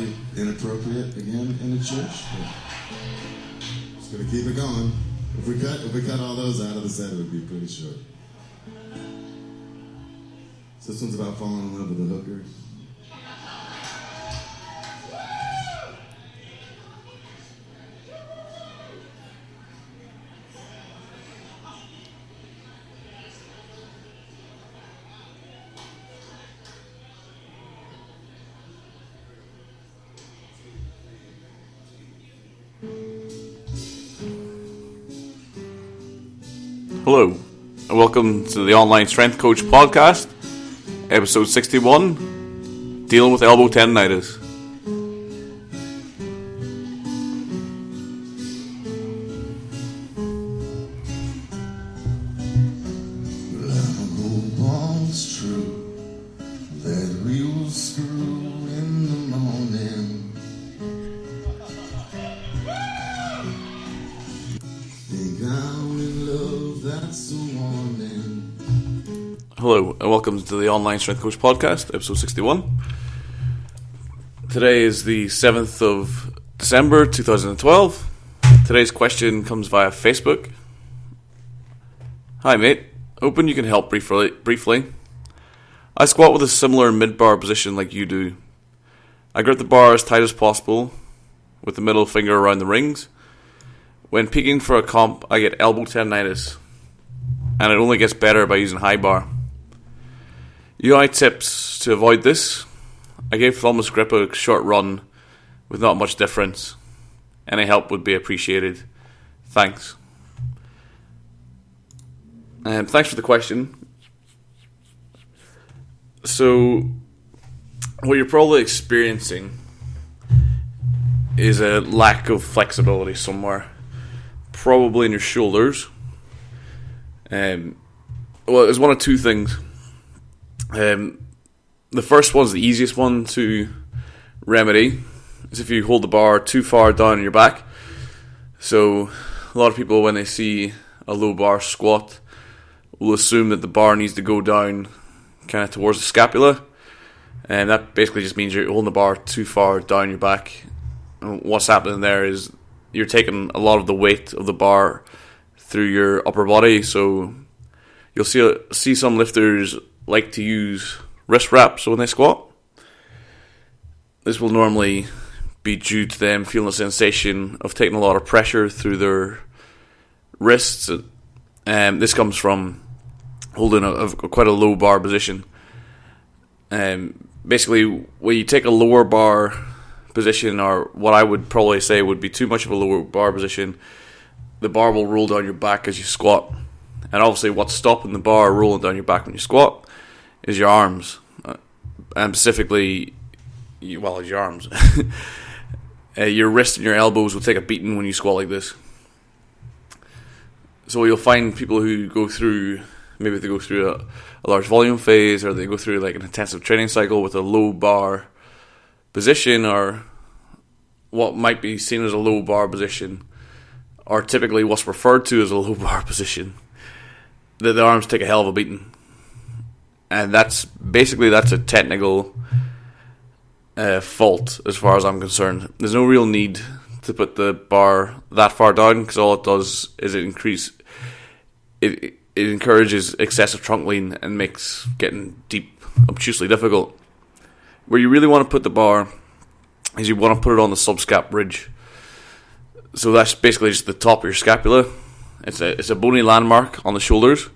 probably inappropriate again in a church. Just gonna keep it going. If we cut all those out of the set, it would be pretty short. So this one's about falling in love with a hooker. Hello, and welcome to the Online Strength Coach Podcast, episode 61, Dealing with Elbow Tendonitis. Hello, and welcome to the Online Strength Coach Podcast, episode 61. Today is the 7th of December, 2012. Today's question comes via Facebook. Hi mate, hoping you can help briefly. I squat with a similar mid-bar position like you do. I grip the bar as tight as possible, with the middle finger around the rings. When peaking for a comp, I get elbow tendonitis, and it only gets better by using high bar. UI tips to avoid this. I gave thumbless grip a short run with not much difference. Any help would be appreciated. Thanks. Thanks for the question. So, what you're probably experiencing is a lack of flexibility somewhere. Probably in your shoulders. Well, there's one of two things. The first one's the easiest one to remedy, is if you hold the bar too far down on your back. So a lot of people, when they see a low bar squat, will assume that the bar needs to go down kind of towards the scapula, and that basically just means you're holding the bar too far down your back. And what's happening there is you're taking a lot of the weight of the bar through your upper body. So you'll see some lifters like to use wrist wraps when they squat. This will normally be due to them feeling the sensation of taking a lot of pressure through their wrists. This comes from holding quite a low bar position. Basically, when you take a lower bar position, or what I would probably say would be too much of a lower bar position, the bar will roll down your back as you squat. And obviously what's stopping the bar rolling down your back when you squat is your arms. And specifically, your arms. Your wrists and your elbows will take a beating when you squat like this. So you'll find people who go through, maybe they go through a large volume phase, or they go through like an intensive training cycle with a low bar position, or what might be seen as a low bar position, or typically what's referred to as a low bar position. The arms take a hell of a beating, and that's a technical fault as far as I'm concerned. There's no real need to put the bar that far down, because all it does is it encourages excessive trunk lean and makes getting deep obtusely difficult. Where you really want to put the bar is you want to put it on the subscap ridge. So that's basically just the top of your scapula. It's a bony landmark on the shoulders.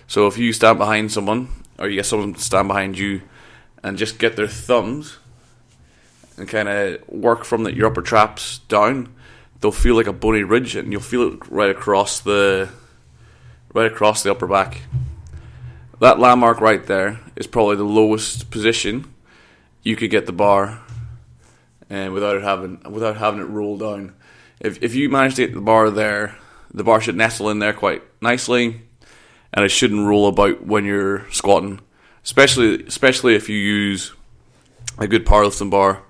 So if you stand behind someone, or you get someone to stand behind you, and just get their thumbs and kind of work from your upper traps down, they'll feel like a bony ridge, and you'll feel it right across the upper back. That landmark right there is probably the lowest position you could get the bar, and without having it roll down. If you manage to get the bar there, the bar should nestle in there quite nicely, and it shouldn't roll about when you're squatting, especially if you use a good powerlifting bar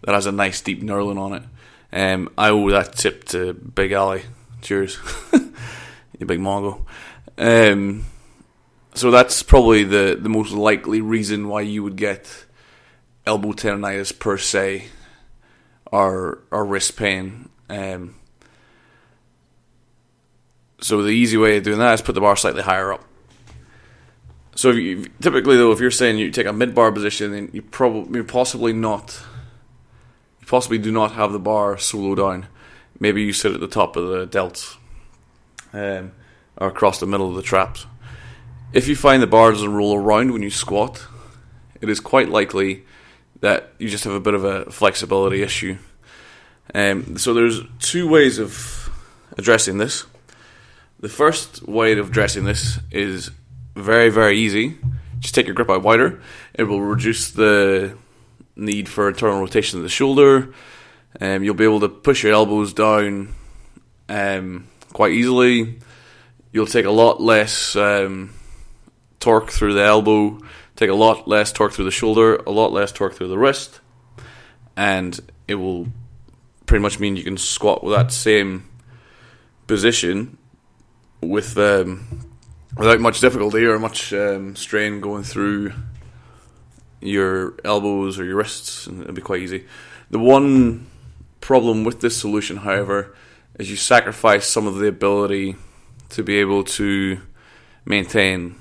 that has a nice deep knurling on it. I owe that tip to Big Ali. Cheers, you big Mongo. So that's probably the most likely reason why you would get elbow tendonitis per se, or wrist pain. So the easy way of doing that is put the bar slightly higher up. So typically though, if you're saying you take a mid-bar position, then you possibly do not have the bar so low down. Maybe you sit at the top of the delts, or across the middle of the traps. If you find the bar doesn't roll around when you squat, it is quite likely that you just have a bit of a flexibility issue. So there's two ways of addressing this. The first way of addressing this is very, very easy. Just take your grip out wider. It will reduce the need for internal rotation of the shoulder. You'll be able to push your elbows down quite easily. You'll take a lot less torque through the elbow, take a lot less torque through the shoulder, a lot less torque through the wrist, and it will pretty much mean you can squat with that same position with without much difficulty or much strain going through your elbows or your wrists, and it'll be quite easy. The one problem with this solution, however, is you sacrifice some of the ability to be able to maintain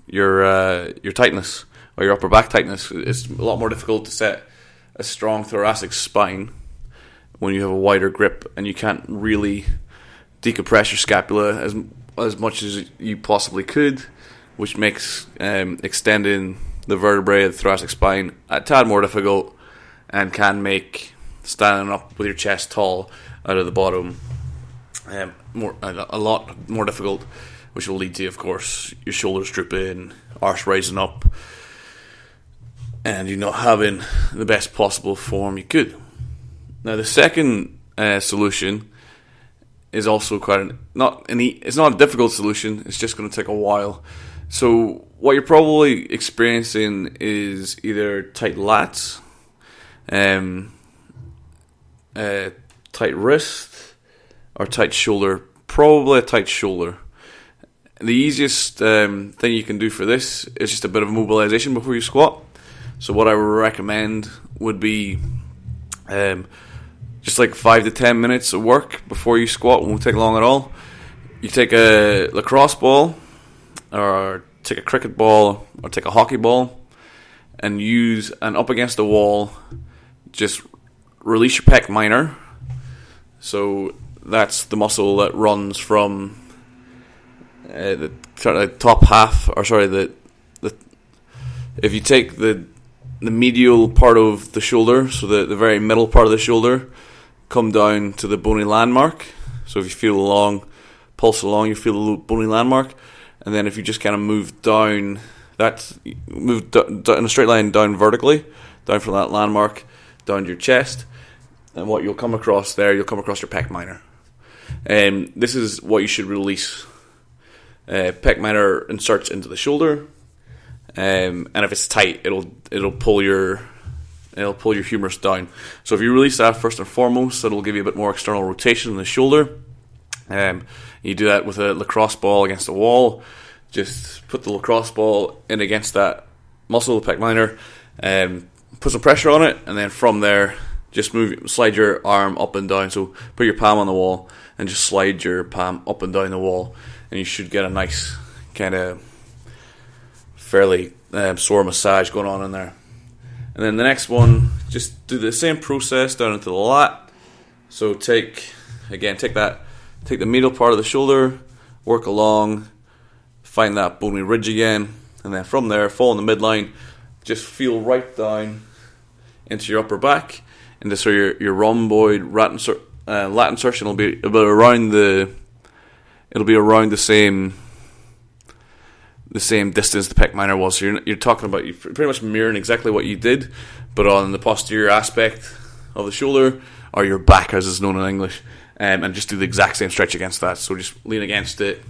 your tightness or your upper back tightness. It's a lot more difficult to set a strong thoracic spine when you have a wider grip and you can't really decompress your scapula as much as you possibly could, which makes extending the vertebrae of the thoracic spine a tad more difficult and can make standing up with your chest tall out of the bottom a lot more difficult, which will lead to, of course, your shoulders drooping, arse rising up, and you not having the best possible form you could. Now, the second solution is also it's not a difficult solution. It's just going to take a while. So what you're probably experiencing is either tight lats, tight wrist, or tight shoulder. Probably a tight shoulder. The easiest thing you can do for this is just a bit of mobilization before you squat. So what I would recommend would be just like 5 to 10 minutes of work before you squat. It won't take long at all. You take a lacrosse ball, or take a cricket ball, or take a hockey ball, and up against the wall, just release your pec minor. So that's the muscle that runs from the top half, or sorry, if you take the medial part of the shoulder, so the very middle part of the shoulder, come down to the bony landmark. So if you feel pulse along, you feel the bony landmark, and then if you just kind of move down, move in a straight line down vertically, down from that landmark, down to your chest, and what you'll come across there, you'll come across your pec minor. And this is what you should release. Pec minor inserts into the shoulder, and if it's tight, it'll pull your humerus down. So if you release that first and foremost, it'll give you a bit more external rotation in the shoulder. You do that with a lacrosse ball against the wall. Just put the lacrosse ball in against that muscle, the pec minor, put some pressure on it, and then from there, just slide your arm up and down. So put your palm on the wall and just slide your palm up and down the wall, and you should get a nice kind of fairly sore massage going on in there. And then the next one, just do the same process down into the lat. So take the middle part of the shoulder, work along, find that bony ridge again, and then from there, fall in the midline, just feel right down into your upper back, into so your rhomboid lat insertion will be around the same distance the pec minor was. So you're talking about, you're pretty much mirroring exactly what you did, but on the posterior aspect of the shoulder, or your back as is known in English, and just do the exact same stretch against that. So just lean against it,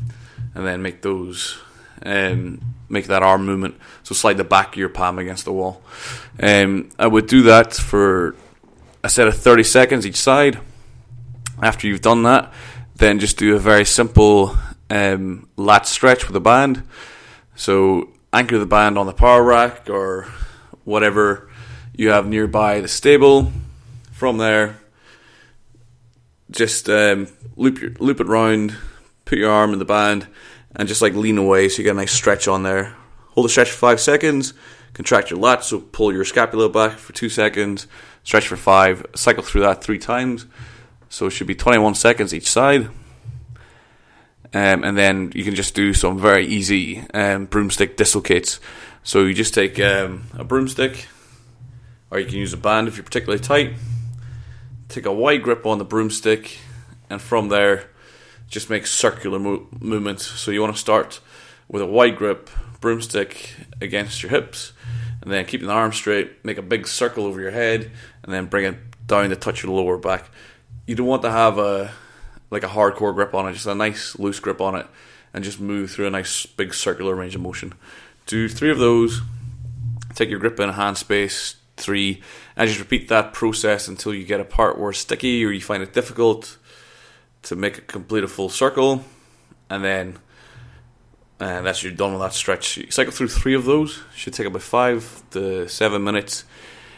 and then make that arm movement. So slide the back of your palm against the wall. I would do that for a set of 30 seconds each side. After you've done that, then just do a very simple lat stretch with a band. So anchor the band on the power rack or whatever you have nearby the stable. from there, just loop it round, put your arm in the band, and just like lean away so you get a nice stretch on there. Hold the stretch for 5 seconds, contract your lats, so pull your scapula back for 2 seconds, stretch for 5, cycle through that 3 times, so it should be 21 seconds each side. And then you can just do some very easy broomstick dislocates. So you just take a broomstick, or you can use a band if you're particularly tight. Take a wide grip on the broomstick, and from there, just make circular movements. So you want to start with a wide grip broomstick against your hips, and then keeping the arm straight, make a big circle over your head, and then bring it down to touch your lower back. You don't want to have a hardcore grip on it, just a nice loose grip on it, and just move through a nice big circular range of motion. Do 3 of those, take your grip in hand space, 3, and just repeat that process until you get a part where it's sticky or you find it difficult to complete a full circle, and then that's you're done with that stretch. You cycle through 3 of those, should take about 5 to 7 minutes,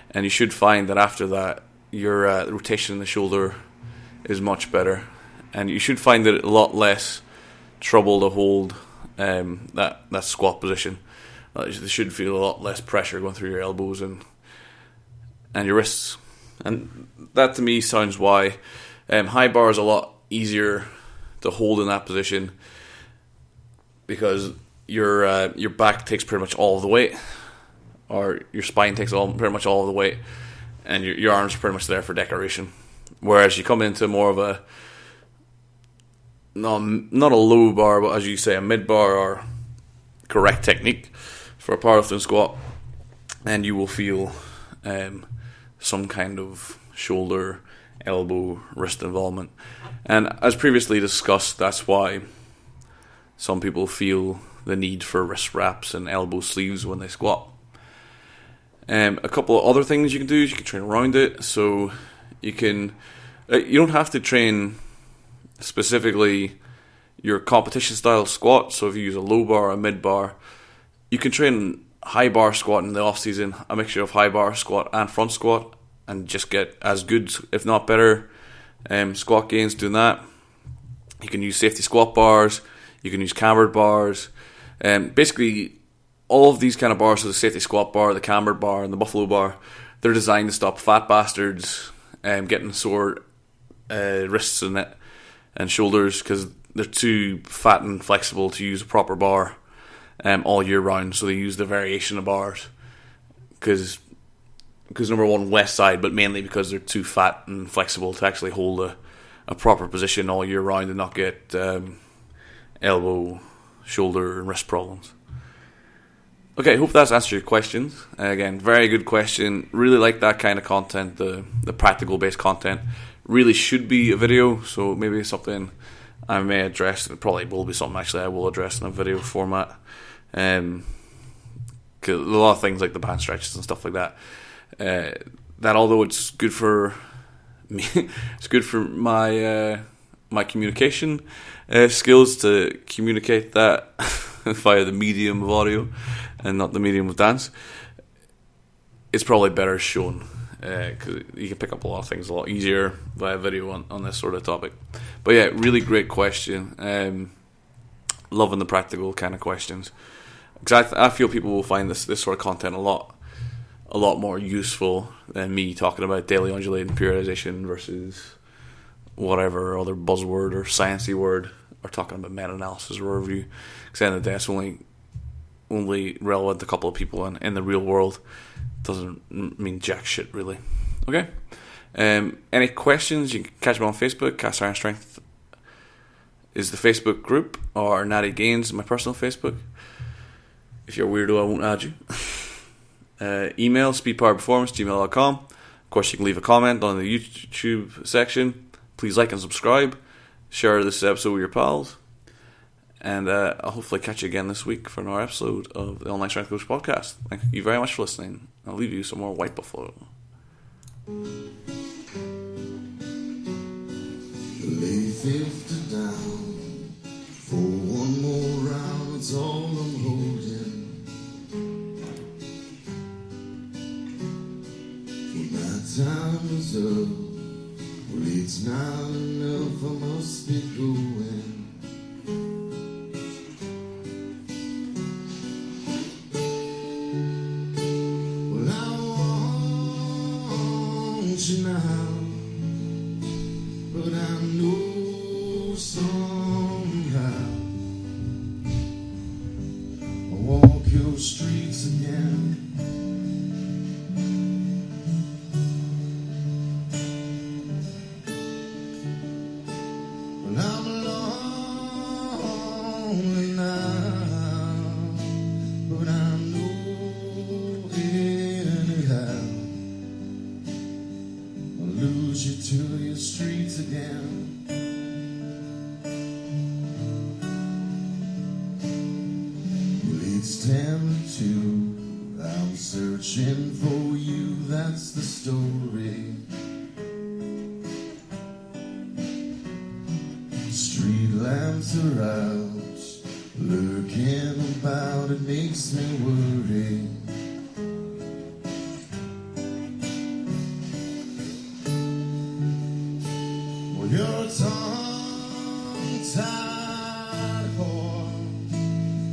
and you should find that after that your rotation in the shoulder is much better, and you should find it a lot less trouble to hold that squat position. You should feel a lot less pressure going through your elbows and your wrists, and that to me sounds why high bar is a lot easier to hold in that position, because your back takes pretty much all of the weight, or your spine takes pretty much all of the weight, and your arms are pretty much there for decoration. Whereas you come into more of a not a low bar, but as you say, a mid bar or correct technique for a powerlifting squat, and you will feel some kind of shoulder, elbow, wrist involvement. And as previously discussed, that's why some people feel the need for wrist wraps and elbow sleeves when they squat. A couple of other things you can do is you can train around it. So you don't have to train specifically your competition style squat. So if you use a low bar or a mid bar, you can train high bar squat in the off season, a mixture of high bar squat and front squat, and just get as good, if not better, squat gains doing that. You can use safety squat bars, you can use cambered bars, basically all of these kind of bars, so the safety squat bar, the cambered bar, and the buffalo bar, they're designed to stop fat bastards getting sore wrists and shoulders, because they're too fat and flexible to use a proper bar all year round. So they use the variation of bars because number one, west side, but mainly because they're too fat and flexible to actually hold a proper position all year round and not get elbow, shoulder, and wrist problems. Okay, hope that's answered your questions. Again, very good question. Really like that kind of content, the practical based content. Really should be a video, so maybe it's something I may address. It probably will be something actually I will address in a video format. Cause a lot of things like the band stretches and stuff like that, that although it's good for me, it's good for my communication skills to communicate that via the medium of audio and not the medium of dance. It's probably better shown, because you can pick up a lot of things a lot easier via video on this sort of topic. But yeah, really great question. Loving the practical kind of questions, because I feel people will find this sort of content a lot more useful than me talking about daily undulating periodization versus whatever other buzzword or sciencey word, or talking about meta-analysis or review. Because at the end of the day, it's only relevant to a couple of people in the real world. Doesn't mean jack shit, really. Okay. Any questions? You can catch me on Facebook. Cast Iron Strength is the Facebook group, or Natty Gains, my personal Facebook. If you're a weirdo, I won't add you. Email speedpowerperformance@gmail.com. Of course, you can leave a comment on the YouTube section. Please like and subscribe. Share this episode with your pals. And I'll hopefully catch you again this week for another episode of the Online Strength Coach Podcast. Thank you very much for listening. I'll leave you some more White Buffalo. Lay 50 down for one more round. It's all I'm holding. When that time is up. Well, it's not enough, I must be going. Well, I want you now, but I know somehow I'll walk your streets again. Well, I'm lonely now, but I know anyhow I'll lose you to your streets again. Well, it's 10 to 2, I'm searching for you, that's the story. Street lamps are out, lurking about, it makes me worry. Well, you're a tongue-tied whore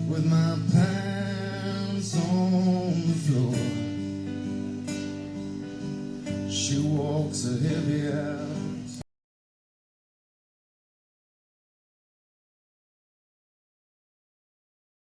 with my pants on the floor. She walks a heavy hour,